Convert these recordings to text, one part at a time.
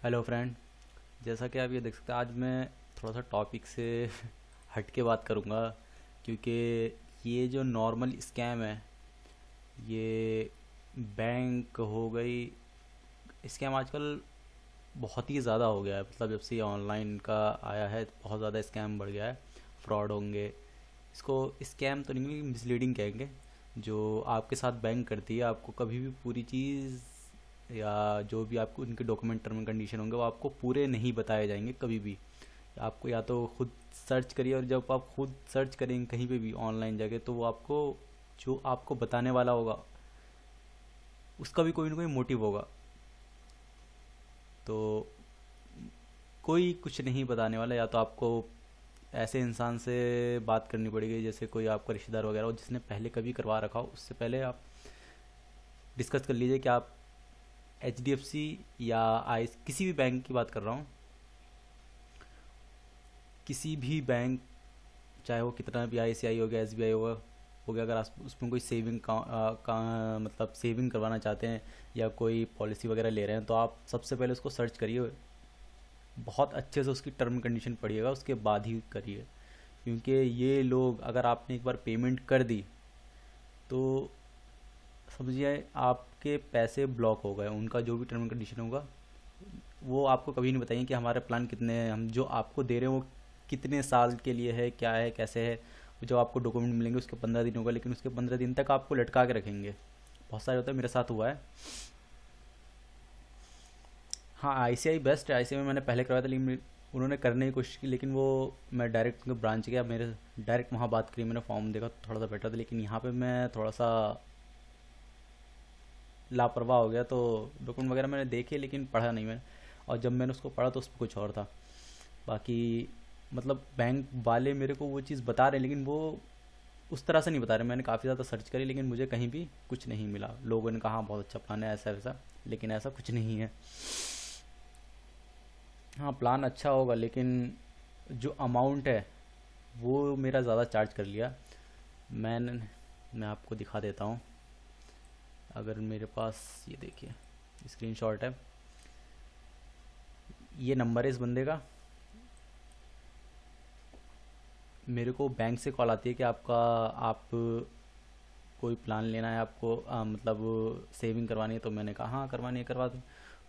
Hello friend. जैसा कि आप ये देख सकते हैं, आज मैं थोड़ा सा टॉपिक से हट के बात करूँगा, क्योंकि ये जो नॉर्मल स्कैम है, ये बैंक हो गई, स्कैम आजकल बहुत ही ज़्यादा हो गया है। मतलब जब से ये ऑनलाइन का आया है बहुत ज़्यादा स्कैम बढ़ गया है। फ्रॉड होंगे, इसको स्कैम तो नहीं, मिसलीडिंग कहेंगे। जो आपके साथ बैंक करती है, आपको कभी भी पूरी चीज़ या जो भी आपको उनके डॉक्यूमेंट टर्म एंड कंडीशन होंगे वो आपको पूरे नहीं बताए जाएंगे कभी भी। आपको या तो खुद सर्च करिए, और जब आप खुद सर्च करेंगे कहीं पे भी ऑनलाइन जाके, तो वो आपको जो आपको बताने वाला होगा उसका भी कोई ना कोई मोटिव होगा। तो कोई कुछ नहीं बताने वाला, या तो आपको ऐसे इंसान से बात करनी पड़ेगी जैसे कोई आपका रिश्तेदार वगैरह हो जिसने पहले कभी करवा रखा हो। उससे पहले आप डिस्कस कर लीजिए कि आप एच डी एफ सी या आई किसी भी बैंक की बात कर रहा हूँ, किसी भी बैंक, चाहे वो कितना भी आई सी आई हो गया, एस बी आई हो गया, अगर आप उसमें कोई सेविंग मतलब सेविंग करवाना चाहते हैं या कोई पॉलिसी वगैरह ले रहे हैं, तो आप सबसे पहले उसको सर्च करिए, बहुत अच्छे से उसकी टर्म कंडीशन पढ़िएगा, उसके बाद ही करिए। क्योंकि ये लोग, अगर आपने एक बार पेमेंट कर दी तो समझिए आपके पैसे ब्लॉक हो गए। उनका जो भी टर्म एंड कंडीशन होगा वो आपको कभी नहीं बताएंगे कि हमारे प्लान कितने हैं, हम जो आपको दे रहे हैं वो कितने साल के लिए है, क्या है, कैसे है। जो आपको डॉक्यूमेंट मिलेंगे उसके 15 दिन होगा, लेकिन उसके 15 दिन तक आपको लटका के रखेंगे। बहुत सारे होता है, मेरे साथ हुआ है। हाँ, आईसीआई बेस्ट है। आईसीआई में मैंने पहले करवाया था, लेकिन उन्होंने करने की कोशिश की, लेकिन वो, मैं डायरेक्ट उनके ब्रांच गया, मेरे डायरेक्ट वहाँ बात करी, मैंने फॉर्म देखा तो थोड़ा सा बेटर था। लेकिन यहाँ पे मैं थोड़ा सा लापरवाह हो गया, तो डॉक्यूमेंट वगैरह मैंने देखे लेकिन पढ़ा नहीं मैंने। और जब मैंने उसको पढ़ा तो उसमें कुछ और था। बाकी मतलब बैंक वाले मेरे को वो चीज़ बता रहे हैं, लेकिन वो उस तरह से नहीं बता रहे। मैंने काफ़ी ज़्यादा सर्च करी लेकिन मुझे कहीं भी कुछ नहीं मिला। लोगों ने कहा "हाँ, बहुत अच्छा प्लान है", ऐसा वैसा, लेकिन ऐसा कुछ नहीं है। हाँ, प्लान अच्छा होगा, लेकिन जो अमाउंट है वो मेरा ज़्यादा चार्ज कर लिया। मैंने मैं आपको दिखा देता हूँ। अगर मेरे पास, ये देखिए, स्क्रीनशॉट है, ये नंबर है इस बंदे का। मेरे को बैंक से कॉल आती है कि आप कोई प्लान लेना है आपको, मतलब सेविंग करवानी है। तो मैंने कहा हाँ करवानी है, करवा दो।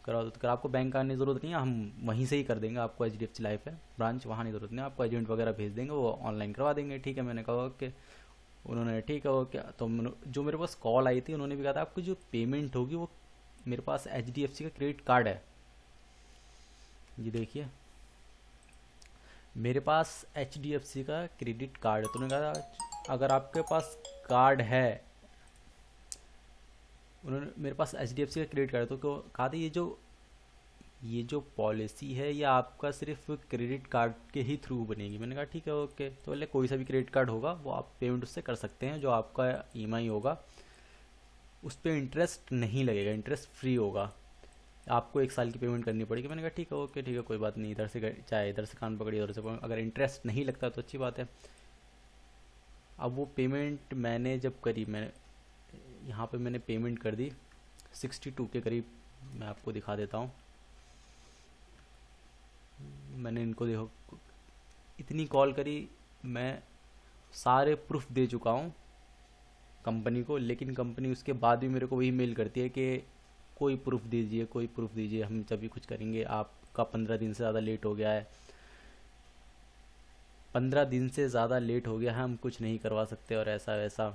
तो कर आपको बैंक आने की ज़रूरत नहीं है, हम वहीं से ही कर देंगे। आपको HDFC life है ब्रांच, वहाँ नहीं ज़रूरत नहीं है, आपको एजेंट वगैरह भेज देंगे, वो ऑनलाइन करवा देंगे। ठीक है, मैंने कहा ओके। उन्होंने ठीक है ओके। तो जो मेरे पास कॉल आई थी उन्होंने भी कहा था आपकी जो पेमेंट होगी वो, मेरे पास एच डी एफ सी का क्रेडिट कार्ड है, ये देखिए, मेरे पास एच डी एफ सी का क्रेडिट कार्ड है। तो उन्होंने कहा अगर आपके पास कार्ड है, उन्होंने मेरे पास एच डी एफ सी का क्रेडिट कार्ड है, तो कहा था ये जो पॉलिसी है ये आपका सिर्फ क्रेडिट कार्ड के ही थ्रू बनेगी। मैंने कहा ठीक है ओके। तो बोले कोई सा भी क्रेडिट कार्ड होगा वो आप पेमेंट उससे कर सकते हैं, जो आपका ईएमआई होगा उस पर इंटरेस्ट नहीं लगेगा, इंटरेस्ट फ्री होगा। आपको 1 साल की पेमेंट करनी पड़ेगी। मैंने कहा ठीक है ओके, ठीक है, कोई बात नहीं। इधर से चाहे इधर से कान पकड़िए, उधर से अगर इंटरेस्ट नहीं लगता तो अच्छी बात है। अब वो पेमेंट मैंने जब करी, मैंने यहाँ पे मैंने पेमेंट कर दी 62 के करीब। मैं आपको दिखा देता हूँ। मैंने इनको देखो, इतनी कॉल करी, मैं सारे प्रूफ दे चुका हूँ कंपनी को, लेकिन कंपनी उसके बाद भी मेरे को वही मेल करती है कि कोई प्रूफ दीजिए, कोई प्रूफ दीजिए, हम जब भी कुछ करेंगे। आपका 15 दिन से ज़्यादा लेट हो गया है, 15 दिन से ज़्यादा लेट हो गया है, हम कुछ नहीं करवा सकते, और ऐसा वैसा।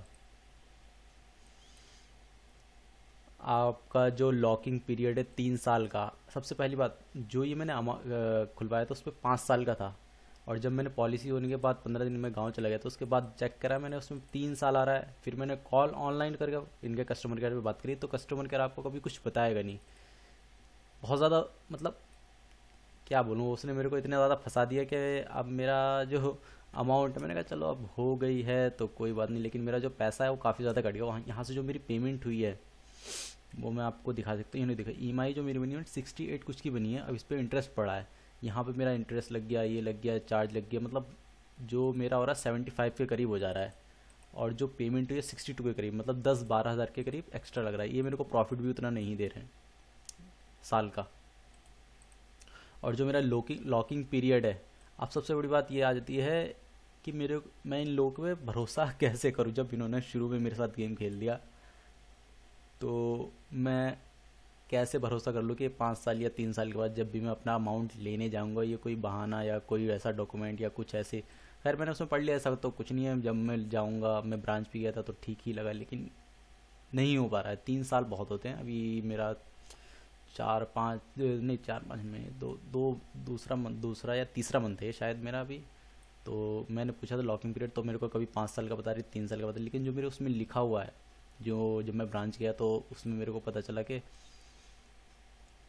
आपका जो लॉकिंग पीरियड है 3 साल का। सबसे पहली बात, जो ये मैंने खुलवाया था उस पर 5 साल का था, और जब मैंने पॉलिसी होने के बाद 15 दिन में गांव चला गया तो उसके बाद चेक करा मैंने, उसमें 3 साल आ रहा है। फिर मैंने कॉल ऑनलाइन करके इनके कस्टमर केयर पे बात करी, तो कस्टमर केयर आपको कभी कुछ बताएगा नहीं। बहुत ज़्यादा, मतलब क्या बोलूँ, उसने मेरे को इतना ज़्यादा फंसा दिया कि अब मेरा जो अमाउंट है, मैंने कहा चलो अब हो गई है तो कोई बात नहीं, लेकिन मेरा जो पैसा है वो काफ़ी ज़्यादा कट गया। वहाँ यहाँ से जो मेरी पेमेंट हुई है वो मैं आपको दिखा सकता हूँ। ये नहीं देखा, ईएमआई जो मेरी बनी है 68 कुछ की बनी है। अब इस पर इंटरेस्ट पड़ा है, यहाँ पे मेरा इंटरेस्ट लग गया, ये लग गया, चार्ज लग गया, मतलब जो मेरा हो रहा है 75 के करीब हो जा रहा है। और जो पेमेंट हुई है 62 के करीब, मतलब 10-12 हज़ार के करीब एक्स्ट्रा लग रहा है। ये मेरे को प्रॉफिट भी उतना नहीं दे रहे हैं साल का। और जो मेरा लॉकिंग लॉकिंग पीरियड है, अब सबसे बड़ी बात ये आ जाती है कि मैं इन लोगों पे भरोसा कैसे करूं जब इन्होंने शुरू में मेरे साथ गेम खेल दिया। तो मैं कैसे भरोसा कर लूँ कि 5 साल या 3 साल के बाद जब भी मैं अपना अमाउंट लेने जाऊंगा ये कोई बहाना या कोई ऐसा डॉक्यूमेंट या कुछ ऐसे। खैर मैंने उसमें पढ़ लिया, ऐसा तो कुछ नहीं है, जब मैं जाऊंगा, मैं ब्रांच पे गया था तो ठीक ही लगा, लेकिन नहीं हो पा रहा है। 3 साल बहुत होते हैं। अभी मेरा 4-5 नहीं 4-5 में दो दो दूसरा या तीसरा मंथ है शायद मेरा अभी। तो मैंने पूछा था लॉकिंग पीरियड, तो मेरे को कभी 5 साल का बता रही, 3 साल का बता रही, लेकिन जो मेरे उसमें लिखा हुआ है, जो जब मैं ब्रांच गया तो उसमें मेरे को पता चला कि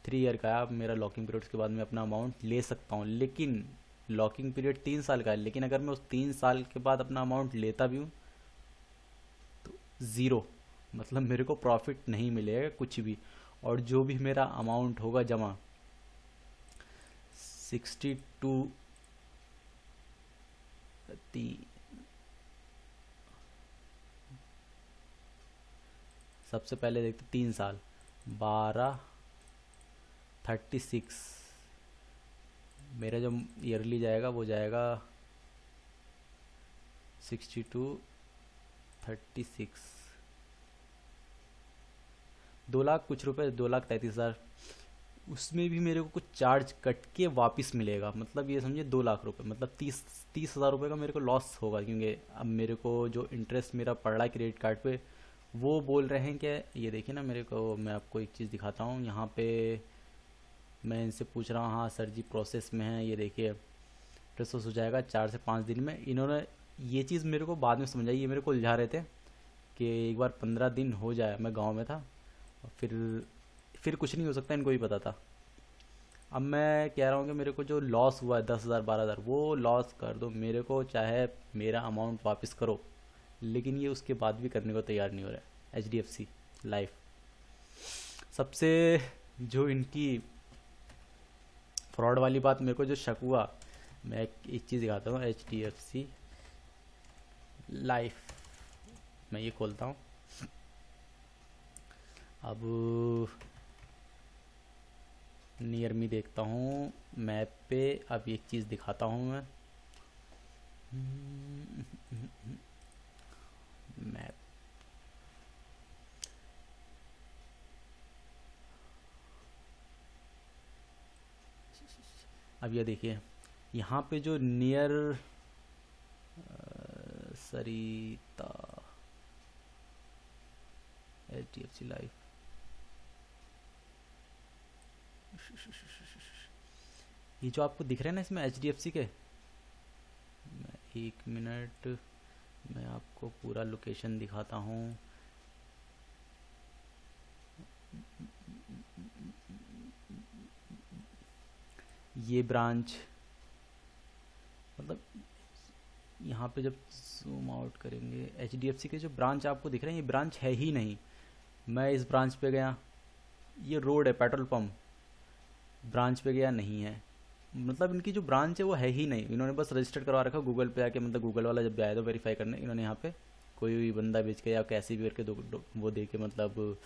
3 ईयर का है। अब मेरा लॉकिंग पीरियड के बाद मैं अपना अमाउंट ले सकता हूँ, लेकिन लॉकिंग पीरियड 3 साल का है। लेकिन अगर मैं उस 3 साल के बाद अपना अमाउंट लेता भी हूँ तो ज़ीरो, मतलब मेरे को प्रॉफिट नहीं मिलेगा कुछ भी। और जो भी मेरा अमाउंट होगा जमा, 62 सबसे पहले देखते 3 साल, 12, 36, मेरा जो ईयरली जाएगा वो जाएगा 62, 36, 2 लाख कुछ रुपए, 2,33,000। उसमें भी मेरे को कुछ चार्ज कट के वापस मिलेगा, मतलब ये समझिए 2 लाख रुपए, मतलब 30,000 रुपये का मेरे को लॉस होगा, क्योंकि अब मेरे को जो इंटरेस्ट मेरा पड़ रहा है क्रेडिट कार्ड पे, वो बोल रहे हैं कि ये देखिए ना, मेरे को मैं आपको एक चीज़ दिखाता हूँ यहाँ पे। मैं इनसे पूछ रहा हूँ, हाँ सर जी प्रोसेस में है, ये देखिए प्रोसेस हो जाएगा 4 से 5 दिन में। इन्होंने ये चीज़ मेरे को बाद में समझ आई, ये मेरे को उलझा रहे थे कि एक बार 15 दिन हो जाए, मैं गांव में था, और फिर कुछ नहीं हो सकता, इनको भी पता था। अब मैं कह रहा हूँ कि मेरे को जो लॉस हुआ है 10,000 12,000, वो लॉस कर दो मेरे को, चाहे मेरा अमाउंट वापस करो। लेकिन ये उसके बाद भी करने को तैयार नहीं हो रहा है। HDFC लाइफ सबसे, जो इनकी फ्रॉड वाली बात मेरे को जो शक हुआ, मैं एक चीज़ दिखाता हूँ। HDFC लाइफ, मैं ये खोलता हूँ अब, नियर मी देखता हूँ मैप पे। अब एक चीज़ दिखाता हूँ मैं, मैप। अब ये देखिए यहाँ पे जो नियर सरिता HDFC लाइफ, ये जो आपको दिख रहे हैं ना इसमें HDFC के, मैं 1 मिनट, मैं आपको पूरा लोकेशन दिखाता हूँ। ये ब्रांच, मतलब यहाँ पे जब जूम आउट करेंगे, HDFC के जो ब्रांच आपको दिख रहे हैं, ये ब्रांच है ही नहीं। मैं इस ब्रांच पे गया, ये रोड है, पेट्रोल पंप, ब्रांच पे गया, नहीं है। मतलब इनकी जो ब्रांच है वो है ही नहीं। इन्होंने बस रजिस्टर करवा रखा गूगल पे आके, मतलब गूगल वाला जब भी आया तो वेरीफाई करने, इन्होंने यहाँ पे कोई भी बंदा बेच के या कैसे भी करके वो दे के, मतलब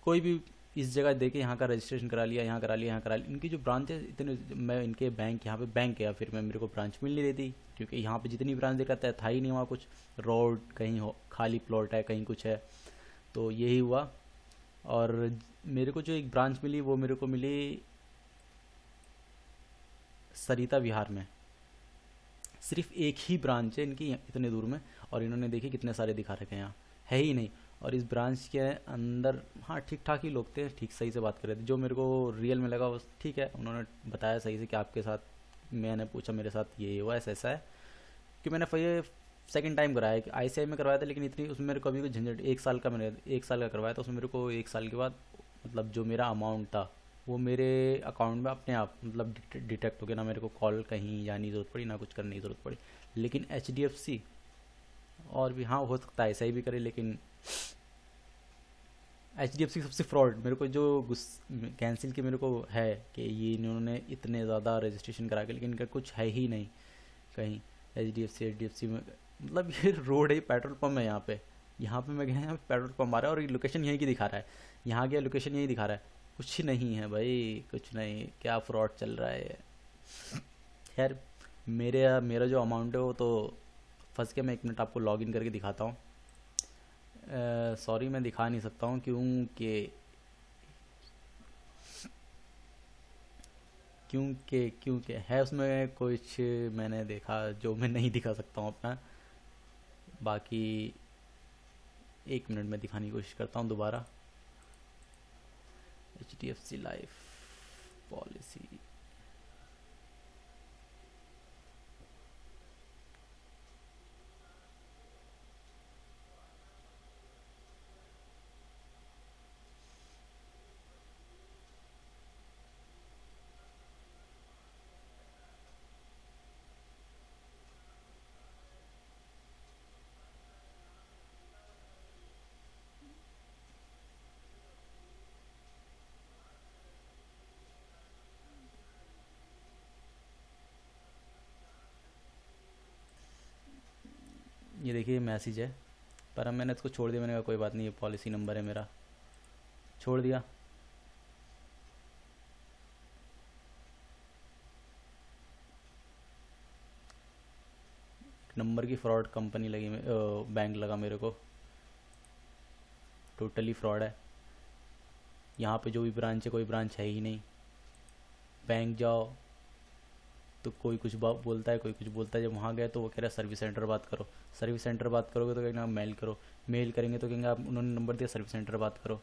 कोई भी इस जगह दे के यहाँ का रजिस्ट्रेशन करा लिया, यहाँ करा लिया, यहाँ करा लिया। इनकी जो ब्रांच है इतने, मैं इनके बैंक, यहाँ पे बैंक है, फिर मैं मेरे को ब्रांच मिल नहीं देती, क्योंकि यहाँ पे जितनी ब्रांच दिखाता था ही नहीं वहाँ कुछ। रोड कहीं हो, खाली प्लॉट है, कहीं कुछ है। तो यही हुआ। और मेरे को जो एक ब्रांच मिली वो मेरे को मिली सरिता विहार में। सिर्फ एक ही ब्रांच है इनकी इतने दूर में, और इन्होंने देखिए कितने सारे दिखा रखे हैं, यहाँ है ही नहीं। और इस ब्रांच के अंदर हाँ ठीक ठाक ही लोग थे, ठीक सही से बात कर रहे थे। जो मेरे को रियल में लगा बस ठीक है, उन्होंने बताया सही से कि आपके साथ, मैंने पूछा मेरे साथ ये हुआ, ऐसा ऐसा है। कि मैंने ये सेकंड टाइम कराया कि ICI में करवाया था, लेकिन इतनी उसमें मेरे को अभी कोई झंझट, 1 साल का मैंने 1 साल का करवाया था, उसमें मेरे को 1 साल के बाद मतलब जो मेरा अमाउंट था वो मेरे अकाउंट में अपने आप मतलब डिटेक्ट हो गया, ना मेरे को कॉल कहीं जाने की ज़रूरत पड़ी, ना कुछ करने की ज़रूरत पड़ी। लेकिन HDFC और भी, हाँ हो सकता है ऐसा ही भी करे, लेकिन HDFC सबसे फ्रॉड मेरे को जो कैंसिल की मेरे को है कि ये इन्होंने इतने ज़्यादा रजिस्ट्रेशन करा के, लेकिन इनका कुछ है ही नहीं कहीं। HDFC में मतलब ये रोड है, पेट्रोल पंप है यहाँ पे। मैं गया, यहाँ पे पेट्रोल पंप आ रहा है और ये लोकेशन यहीं की दिखा रहा है, यहाँ गया लोकेशन यही दिखा रहा है, कुछ नहीं है भाई, कुछ नहीं, क्या फ्रॉड चल रहा है। खैर, मेरा जो अमाउंट है वो तो फंस गया। मैं 1 मिनट आपको लॉगिन करके दिखाता हूँ। सॉरी, मैं दिखा नहीं सकता हूँ क्योंकि क्योंकि है उसमें कुछ, मैंने देखा जो मैं नहीं दिखा सकता हूँ अपना। बाकी 1 मिनट में दिखाने की कोशिश करता हूँ दोबारा। HDFC लाइफ पॉलिसी, ये देखिए मैसेज है, पर अब मैंने इसको छोड़ दिया। मैंने कहा कोई बात नहीं, ये पॉलिसी नंबर है मेरा, छोड़ दिया। नंबर की फ्रॉड कंपनी लगी, बैंक लगा मेरे को। टोटली फ्रॉड है। यहाँ पे जो भी ब्रांच है, कोई ब्रांच है ही नहीं। बैंक जाओ तो कोई कुछ बोलता है, कोई कुछ बोलता है। जब वहाँ गए तो वो कह रहा है सर्विस सेंटर बात करो। सर्विस सेंटर बात करोगे तो कहेंगे आप मेल करो। मेल करेंगे तो कहेंगे आप, उन्होंने नंबर दिया, सर्विस सेंटर बात करो।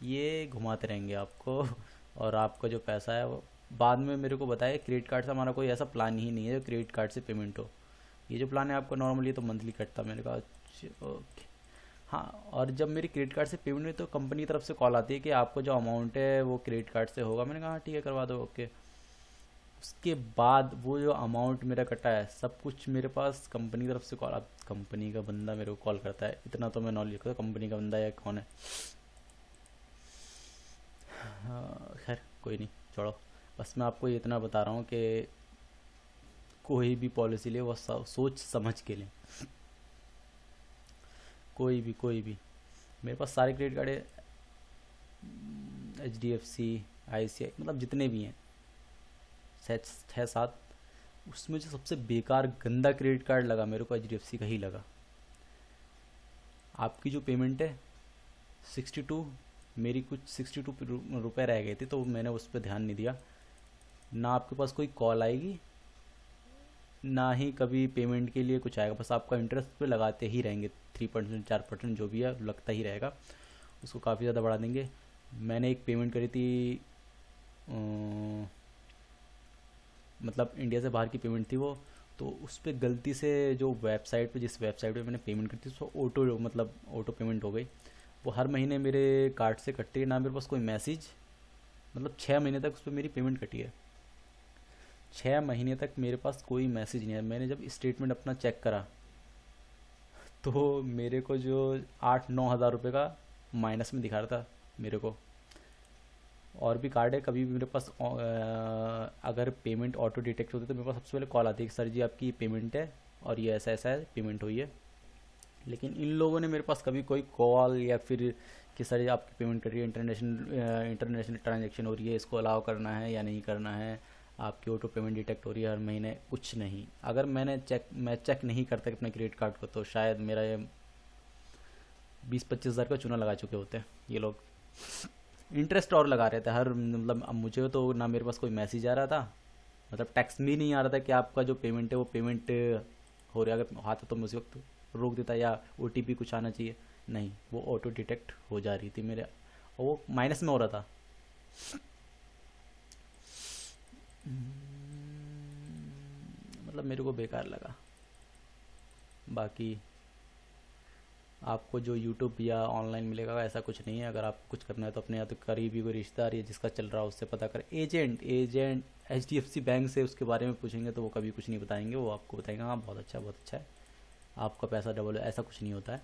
ये घुमाते रहेंगे आपको। और आपका जो पैसा है वो बाद में मेरे को बताया। क्रेडिट कार्ड से हमारा कोई ऐसा प्लान ही नहीं है जो क्रेडिट कार्ड से पेमेंट हो। ये जो प्लान है आपका नॉर्मली तो मंथली कटता। मैंने कहा अच्छा, ओके। हाँ, और जब मेरी क्रेडिट कार्ड से पेमेंट हुई तो कंपनी की तरफ से कॉल आती है कि आपको जो अमाउंट है वो क्रेडिट कार्ड से होगा। मैंने कहा हाँ ठीक है, करवा दो, ओके। उसके बाद वो जो अमाउंट मेरा कटा है सब कुछ मेरे पास कंपनी की तरफ से कॉल। अब कंपनी का बंदा मेरे को कॉल करता है, इतना तो मैं नॉलेज रखता हूँ कंपनी का बंदा या कौन है। हाँ, खैर कोई नहीं, छोड़ो। बस मैं आपको ये इतना बता रहा हूँ कि कोई भी पॉलिसी ले वो सोच समझ के लें। कोई भी मेरे पास सारे क्रेडिट कार्ड है, HDFC, ICI, मतलब जितने भी हैं, 6-7। उसमें जो सबसे बेकार गंदा क्रेडिट कार्ड लगा मेरे को HDFC का ही लगा। आपकी जो पेमेंट है 62, मेरी कुछ 62 रुपये रह गए थे तो मैंने उस पर ध्यान नहीं दिया। ना आपके पास कोई कॉल आएगी, ना ही कभी पेमेंट के लिए कुछ आएगा। बस आपका इंटरेस्ट पे लगाते ही रहेंगे, 3% 4% जो भी है लगता ही रहेगा। उसको काफ़ी ज़्यादा बढ़ा देंगे। मैंने एक पेमेंट करी थी, मतलब इंडिया से बाहर की पेमेंट थी वो। तो उस पर गलती से जो वेबसाइट पे, जिस वेबसाइट पे मैंने पेमेंट करी थी उसको ऑटो पेमेंट हो गई। वो हर महीने मेरे कार्ड से कटती है, ना मेरे पास कोई मैसेज। मतलब 6 महीने तक उस पर मेरी पेमेंट कटी है। 6 महीने तक मेरे पास कोई मैसेज नहीं है। मैंने जब स्टेटमेंट अपना चेक करा तो मेरे को जो 8-9 हज़ार रुपये का माइनस में दिखा रहा था मेरे को। और भी कार्ड है, कभी भी मेरे पास अगर पेमेंट ऑटो डिटेक्ट होती है तो मेरे पास सबसे पहले कॉल आती है कि सर जी आपकी पेमेंट है और ये ऐसा ऐसा है, पेमेंट हुई है। लेकिन इन लोगों ने मेरे पास कभी कोई कॉल या फिर कि सर जी आपकी पेमेंट करिए, इंटरनेशनल ट्रांजेक्शन हो रही है, इसको अलाउ करना है या नहीं करना है, आपकी ऑटो पेमेंट डिटेक्ट हो रही है हर महीने, कुछ नहीं। अगर मैं चेक नहीं करता अपने क्रेडिट कार्ड को तो शायद मेरा ये 20-25 हज़ार का चूना लगा चुके होते हैं ये लोग। इंटरेस्ट और लगा रहे थे हर, मतलब अब मुझे तो ना मेरे पास कोई मैसेज आ रहा था, मतलब टैक्स भी नहीं आ रहा था कि आपका जो पेमेंट है वो पेमेंट हो रहा है। अगर आता तो मैं उसी वक्त रोक देता, या OTP कुछ आना चाहिए, नहीं, वो ऑटो डिटेक्ट हो जा रही थी मेरे, और वो माइनस में हो रहा था। मतलब मेरे को बेकार लगा। बाकी आपको जो यूट्यूब या ऑनलाइन मिलेगा ऐसा कुछ नहीं है। अगर आपको कुछ करना है तो अपने या तो करीबी कोई रिश्तेदार या जिसका चल रहा है उससे पता कर। एजेंट HDFC बैंक से उसके बारे में पूछेंगे तो वो कभी कुछ नहीं बताएंगे। वो आपको बताएंगे हाँ बहुत अच्छा है, आपका पैसा डबल है, ऐसा कुछ नहीं होता है।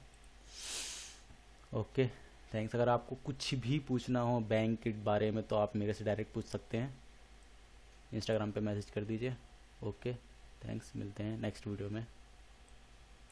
Okay, thanks. अगर आपको कुछ भी पूछना हो बैंक के बारे में तो आप मेरे से डायरेक्ट पूछ सकते हैं, इंस्टाग्राम पे मैसेज कर दीजिए। ओके, थैंक्स, मिलते हैं नेक्स्ट वीडियो में।